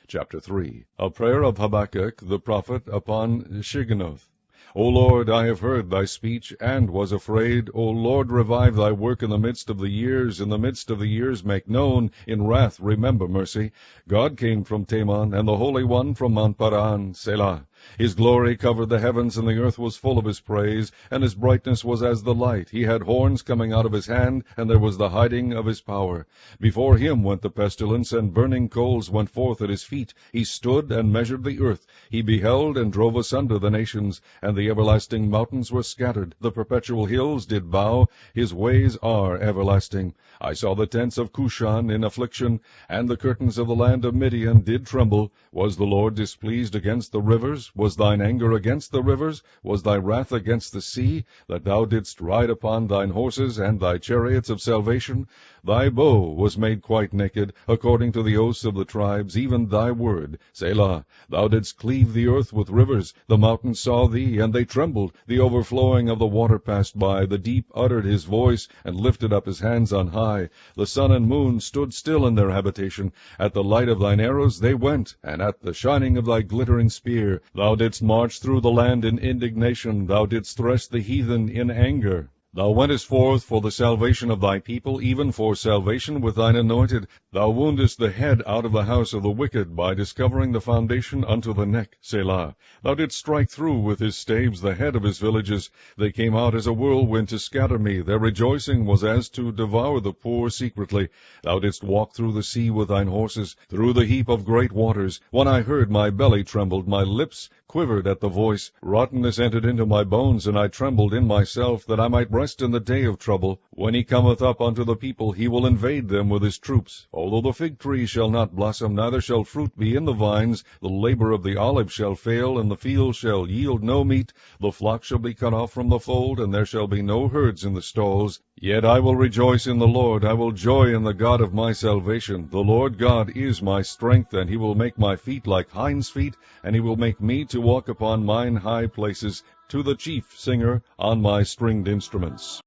Chapter 3. A prayer of Habbakkuk the prophet upon Shigionoth. O Lord, I have heard thy speech, and was afraid. O Lord, revive thy work in the midst of the years. In the midst of the years make known. In wrath remember mercy. God came from Teman, and the Holy One from Mount Paran. Selah. His glory covered the heavens, and the earth was full of his praise, and his brightness was as the light. He had horns coming out of his hand, and there was the hiding of his power. Before him went the pestilence, and burning coals went forth at his feet. He stood and measured the earth. He beheld and drove asunder the nations, and the everlasting mountains were scattered. The perpetual hills did bow. His ways are everlasting. I saw the tents of Cushan in affliction, and the curtains of the land of Midian did tremble. Was the Lord displeased against the rivers? Was thine anger against the rivers? Was thy wrath against the sea, that thou didst ride upon thine horses and thy chariots of salvation? Thy bow was made quite naked, according to the oaths of the tribes, even thy word. Selah. Thou didst cleave the earth with rivers. The mountains saw thee, and they trembled. The overflowing of the water passed by. The deep uttered his voice, and lifted up his hands on high. The sun and moon stood still in their habitation. At the light of thine arrows they went, and at the shining of thy glittering spear. Thou didst march through the land in indignation. Thou didst thresh the heathen in anger. Thou wentest forth for the salvation of thy people, even for salvation with thine anointed. Thou woundest the head out of the house of the wicked, by discovering the foundation unto the neck. Selah. Thou didst strike through with his staves the head of his villages. They came out as a whirlwind to scatter me. Their rejoicing was as to devour the poor secretly. Thou didst walk through the sea with thine horses, through the heap of great waters. When I heard, my belly trembled, my lips quivered at the voice. Rottenness entered into my bones, and I trembled in myself, that I might rest in the day of trouble. When he cometh up unto the people, he will invade them with his troops. Although the fig tree shall not blossom, neither shall fruit be in the vines, the labor of the olive shall fail, and the field shall yield no meat. The flock shall be cut off from the fold, and there shall be no herds in the stalls. Yet I will rejoice in the Lord. I will joy in the God of my salvation. The Lord God is my strength, and he will make my feet like hinds' feet, and he will make me to walk upon mine high places, to the chief singer on my stringed instruments.